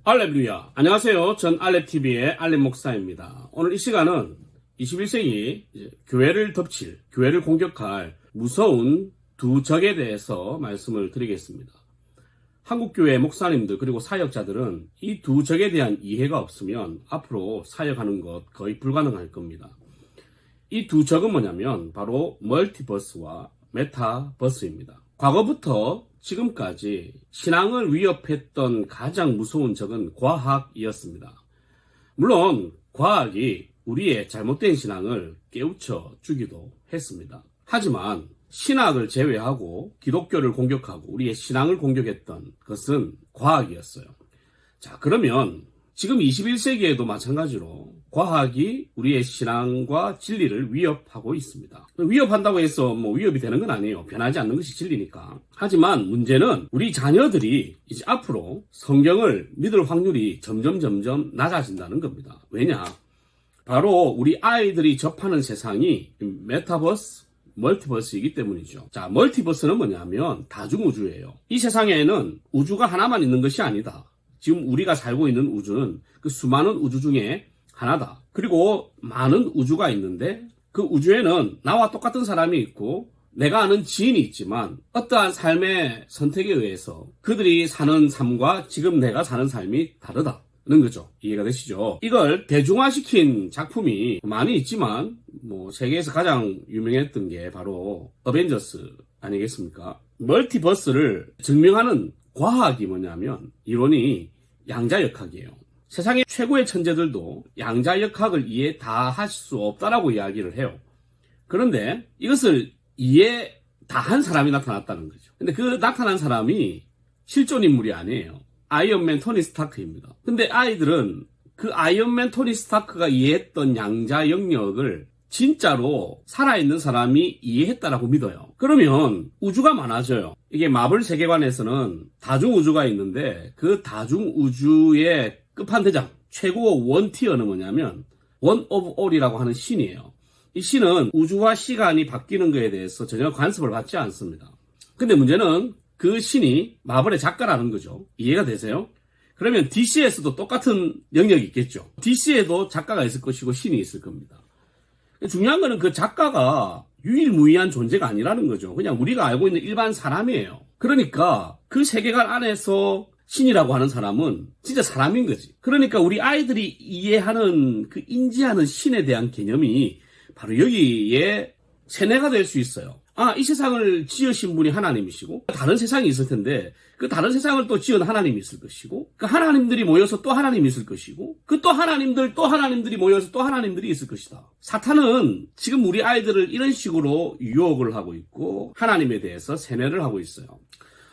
알렐루야. 안녕하세요. 전 알렙TV의 알렙 목사입니다. 오늘 이 시간은 21세기 교회를 덮칠, 교회를 공격할 무서운 두 적에 대해서 말씀을 드리겠습니다. 한국교회 목사님들 그리고 사역자들은 이 두 적에 대한 이해가 없으면 앞으로 사역하는 것 거의 불가능할 겁니다. 이 두 적은 뭐냐면 바로 멀티버스와 메타버스입니다. 과거부터 지금까지 신앙을 위협했던 가장 무서운 적은 과학이었습니다. 물론 과학이 우리의 잘못된 신앙을 깨우쳐 주기도 했습니다. 하지만 신학을 제외하고 기독교를 공격하고 우리의 신앙을 공격했던 것은 과학이었어요. 자, 그러면 지금 21세기에도 마찬가지로 과학이 우리의 신앙과 진리를 위협하고 있습니다. 위협한다고 해서 위협이 되는 건 아니에요. 변하지 않는 것이 진리니까. 하지만 문제는 우리 자녀들이 이제 앞으로 성경을 믿을 확률이 점점 낮아진다는 겁니다. 왜냐? 바로 우리 아이들이 접하는 세상이 메타버스, 멀티버스이기 때문이죠. 자, 멀티버스는 뭐냐면 다중우주예요. 이 세상에는 우주가 하나만 있는 것이 아니다. 지금 우리가 살고 있는 우주는 그 수많은 우주 중에 하나다. 그리고 많은 우주가 있는데 그 우주에는 나와 똑같은 사람이 있고 내가 아는 지인이 있지만 어떠한 삶의 선택에 의해서 그들이 사는 삶과 지금 내가 사는 삶이 다르다는 거죠. 이해가 되시죠? 이걸 대중화시킨 작품이 많이 있지만 세계에서 가장 유명했던 게 바로 어벤져스 아니겠습니까? 멀티버스를 증명하는 과학이 뭐냐면 이론이 양자역학이에요. 세상의 최고의 천재들도 양자역학을 이해 다 할 수 없다라고 이야기를 해요. 그런데 이것을 이해 다 한 사람이 나타났다는 거죠. 근데 그 나타난 사람이 실존 인물이 아니에요. 아이언맨 토니 스타크입니다. 근데 아이들은 그 아이언맨 토니 스타크가 이해했던 양자 영역을 진짜로 살아있는 사람이 이해했다라고 믿어요. 그러면 우주가 많아져요. 이게 마블 세계관에서는 다중우주가 있는데 그 다중우주의 끝판대장, 최고 원티어는 뭐냐면 원 오브 올이라고 하는 신이에요. 이 신은 우주와 시간이 바뀌는 것에 대해서 전혀 관습을 받지 않습니다. 근데 문제는 그 신이 마블의 작가라는 거죠. 이해가 되세요? 그러면 DC에서도 똑같은 영역이 있겠죠. DC에도 작가가 있을 것이고 신이 있을 겁니다. 중요한 거는 그 작가가 유일무이한 존재가 아니라는 거죠. 그냥 우리가 알고 있는 일반 사람이에요. 그러니까 그 세계관 안에서 신이라고 하는 사람은 진짜 사람인 거지. 그러니까 우리 아이들이 이해하는 그 인지하는 신에 대한 개념이 바로 여기에 세뇌가 될 수 있어요. 이 세상을 지으신 분이 하나님이시고 다른 세상이 있을 텐데 그 다른 세상을 또 지은 하나님이 있을 것이고 그 하나님들이 모여서 또 하나님이 있을 것이고 그 또 하나님들이 모여서 또 하나님들이 있을 것이다. 사탄은 지금 우리 아이들을 이런 식으로 유혹을 하고 있고 하나님에 대해서 세뇌를 하고 있어요.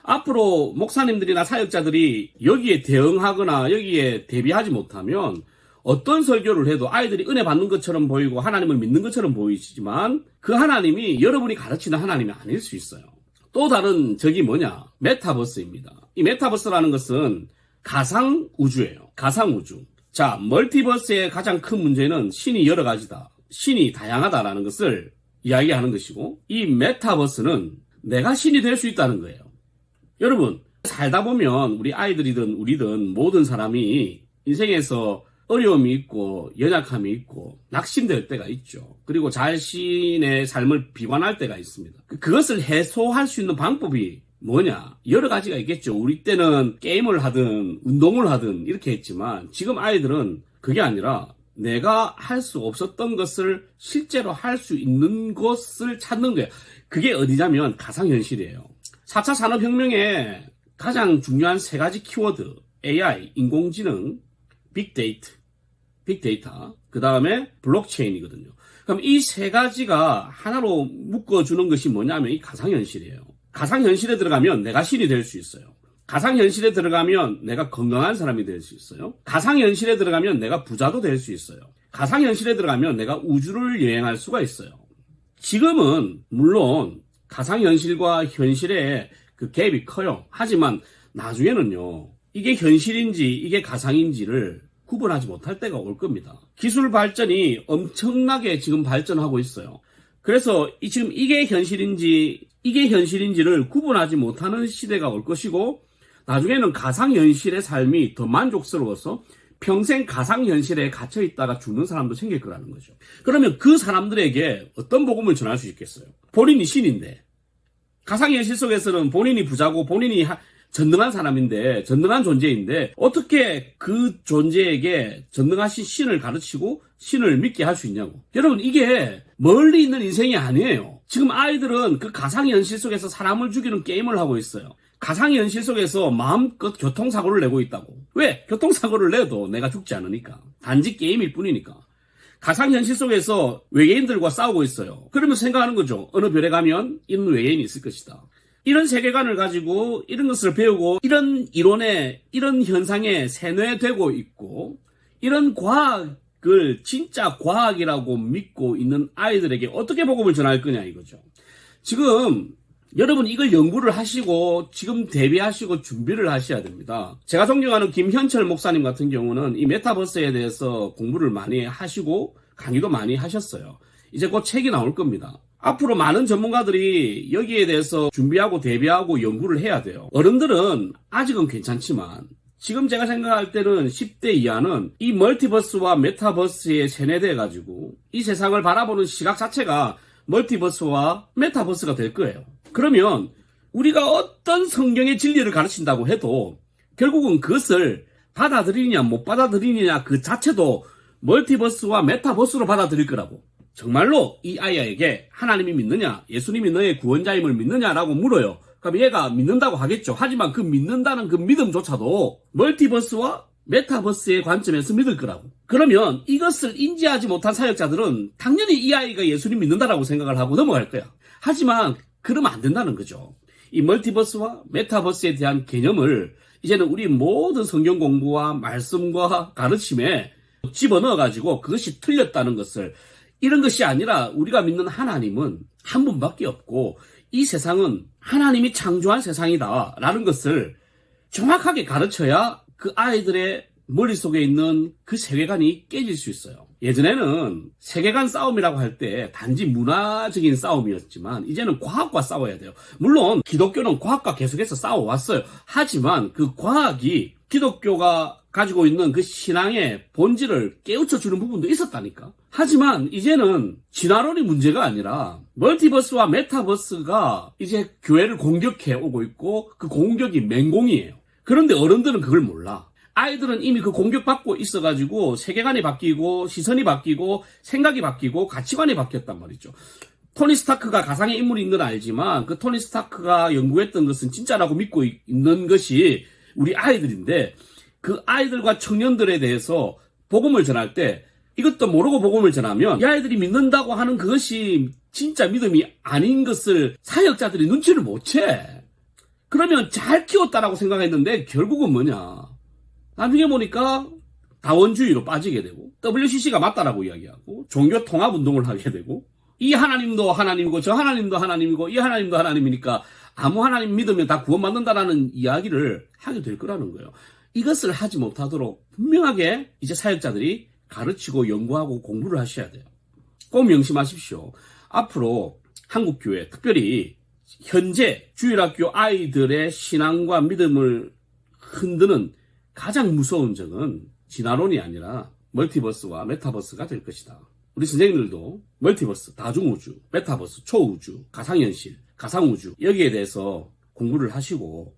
앞으로 목사님들이나 사역자들이 여기에 대응하거나 여기에 대비하지 못하면 어떤 설교를 해도 아이들이 은혜 받는 것처럼 보이고 하나님을 믿는 것처럼 보이지만 그 하나님이 여러분이 가르치는 하나님이 아닐 수 있어요. 또 다른 적이 뭐냐? 메타버스입니다. 이 메타버스라는 것은 가상우주예요. 가상우주. 자, 멀티버스의 가장 큰 문제는 신이 여러 가지다. 신이 다양하다라는 것을 이야기하는 것이고 이 메타버스는 내가 신이 될 수 있다는 거예요. 여러분, 살다 보면 우리 아이들이든 우리든 모든 사람이 인생에서 어려움이 있고 연약함이 있고 낙심될 때가 있죠. 그리고 자신의 삶을 비관할 때가 있습니다. 그것을 해소할 수 있는 방법이 뭐냐? 여러 가지가 있겠죠. 우리 때는 게임을 하든 운동을 하든 이렇게 했지만 지금 아이들은 그게 아니라 내가 할 수 없었던 것을 실제로 할 수 있는 것을 찾는 거예요. 그게 어디냐면 가상현실이에요. 4차 산업혁명의 가장 중요한 세 가지 키워드 AI, 인공지능, 빅데이터, 그 다음에 블록체인이거든요. 그럼 이 세 가지가 하나로 묶어주는 것이 뭐냐면 이 가상현실이에요. 가상현실에 들어가면 내가 신이 될 수 있어요. 가상현실에 들어가면 내가 건강한 사람이 될 수 있어요. 가상현실에 들어가면 내가 부자도 될 수 있어요. 가상현실에 들어가면 내가 우주를 여행할 수가 있어요. 지금은 물론 가상현실과 현실의 그 갭이 커요. 하지만 나중에는요, 이게 현실인지 이게 가상인지를 구분하지 못할 때가 올 겁니다. 기술 발전이 엄청나게 지금 발전하고 있어요. 그래서 지금 이게 현실인지를 구분하지 못하는 시대가 올 것이고 나중에는 가상현실의 삶이 더 만족스러워서 평생 가상현실에 갇혀있다가 죽는 사람도 생길 거라는 거죠. 그러면 그 사람들에게 어떤 복음을 전할 수 있겠어요? 본인이 신인데, 가상현실 속에서는 본인이 부자고 본인이 전능한 사람인데, 전능한 존재인데, 어떻게 그 존재에게 전능하신 신을 가르치고 신을 믿게 할 수 있냐고. 여러분, 이게 멀리 있는 인생이 아니에요. 지금 아이들은 그 가상현실 속에서 사람을 죽이는 게임을 하고 있어요. 가상현실 속에서 마음껏 교통사고를 내고 있다고. 왜? 교통사고를 내도 내가 죽지 않으니까. 단지 게임일 뿐이니까. 가상현실 속에서 외계인들과 싸우고 있어요. 그러면서 생각하는 거죠. 어느 별에 가면 이런 외계인이 있을 것이다. 이런 세계관을 가지고 이런 것을 배우고 이런 이론에 이런 현상에 세뇌되고 있고 이런 과학을 진짜 과학이라고 믿고 있는 아이들에게 어떻게 복음을 전할 거냐 이거죠. 지금 여러분 이걸 연구를 하시고 지금 대비하시고 준비를 하셔야 됩니다. 제가 존경하는 김현철 목사님 같은 경우는 이 메타버스에 대해서 공부를 많이 하시고 강의도 많이 하셨어요. 이제 곧 책이 나올 겁니다. 앞으로 많은 전문가들이 여기에 대해서 준비하고 대비하고 연구를 해야 돼요. 어른들은 아직은 괜찮지만 지금 제가 생각할 때는 10대 이하는 이 멀티버스와 메타버스에 세뇌돼가지고 이 세상을 바라보는 시각 자체가 멀티버스와 메타버스가 될 거예요. 그러면 우리가 어떤 성경의 진리를 가르친다고 해도 결국은 그것을 받아들이느냐 못 받아들이느냐 그 자체도 멀티버스와 메타버스로 받아들일 거라고. 정말로 이 아이에게 하나님이 믿느냐, 예수님이 너의 구원자임을 믿느냐라고 물어요. 그럼 얘가 믿는다고 하겠죠. 하지만 그 믿는다는 그 믿음조차도 멀티버스와 메타버스의 관점에서 믿을 거라고. 그러면 이것을 인지하지 못한 사역자들은 당연히 이 아이가 예수님 믿는다라고 생각을 하고 넘어갈 거야. 하지만 그러면 안 된다는 거죠. 이 멀티버스와 메타버스에 대한 개념을 이제는 우리 모든 성경 공부와 말씀과 가르침에 집어넣어가지고 그것이 틀렸다는 것을, 이런 것이 아니라 우리가 믿는 하나님은 한 분밖에 없고 이 세상은 하나님이 창조한 세상이다 라는 것을 정확하게 가르쳐야 그 아이들의 머릿속에 있는 그 세계관이 깨질 수 있어요. 예전에는 세계관 싸움이라고 할 때 단지 문화적인 싸움이었지만 이제는 과학과 싸워야 돼요. 물론 기독교는 과학과 계속해서 싸워왔어요. 하지만 그 과학이 기독교가 가지고 있는 그 신앙의 본질을 깨우쳐주는 부분도 있었다니까. 하지만 이제는 진화론이 문제가 아니라 멀티버스와 메타버스가 이제 교회를 공격해 오고 있고 그 공격이 맹공이에요. 그런데 어른들은 그걸 몰라. 아이들은 이미 그 공격받고 있어가지고 세계관이 바뀌고 시선이 바뀌고 생각이 바뀌고 가치관이 바뀌었단 말이죠. 토니 스타크가 가상의 인물인 건 알지만 그 토니 스타크가 연구했던 것은 진짜라고 믿고 있는 것이 우리 아이들인데, 그 아이들과 청년들에 대해서 복음을 전할 때 이것도 모르고 복음을 전하면 이 아이들이 믿는다고 하는 그것이 진짜 믿음이 아닌 것을 사역자들이 눈치를 못 채. 그러면 잘 키웠다라고 생각했는데 결국은 뭐냐, 나중에 보니까 다원주의로 빠지게 되고 WCC가 맞다라고 이야기하고 종교 통합 운동을 하게 되고, 이 하나님도 하나님이고 저 하나님도 하나님이고 이 하나님도 하나님이니까 아무 하나님 믿으면 다 구원받는다라는 이야기를 하게 될 거라는 거예요. 이것을 하지 못하도록 분명하게 이제 사역자들이 가르치고 연구하고 공부를 하셔야 돼요. 꼭 명심하십시오. 앞으로 한국교회, 특별히 현재 주일학교 아이들의 신앙과 믿음을 흔드는 가장 무서운 적은 진화론이 아니라 멀티버스와 메타버스가 될 것이다. 우리 선생님들도 멀티버스, 다중우주, 메타버스, 초우주, 가상현실, 가상우주 여기에 대해서 공부를 하시고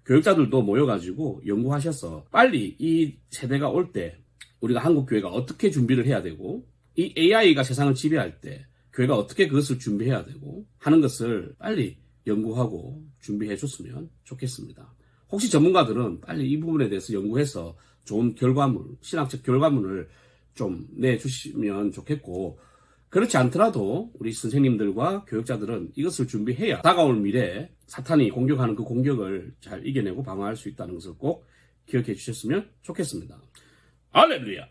교육자들도 모여가지고 연구하셔서 빨리 이 세대가 올 때 우리가 한국교회가 어떻게 준비를 해야 되고 이 AI가 세상을 지배할 때 교회가 어떻게 그것을 준비해야 되고 하는 것을 빨리 연구하고 준비해 줬으면 좋겠습니다. 혹시 전문가들은 빨리 이 부분에 대해서 연구해서 좋은 결과물, 신학적 결과물을 좀 내주시면 좋겠고, 그렇지 않더라도 우리 선생님들과 교육자들은 이것을 준비해야 다가올 미래에 사탄이 공격하는 그 공격을 잘 이겨내고 방어할 수 있다는 것을 꼭 기억해 주셨으면 좋겠습니다. 할렐루야!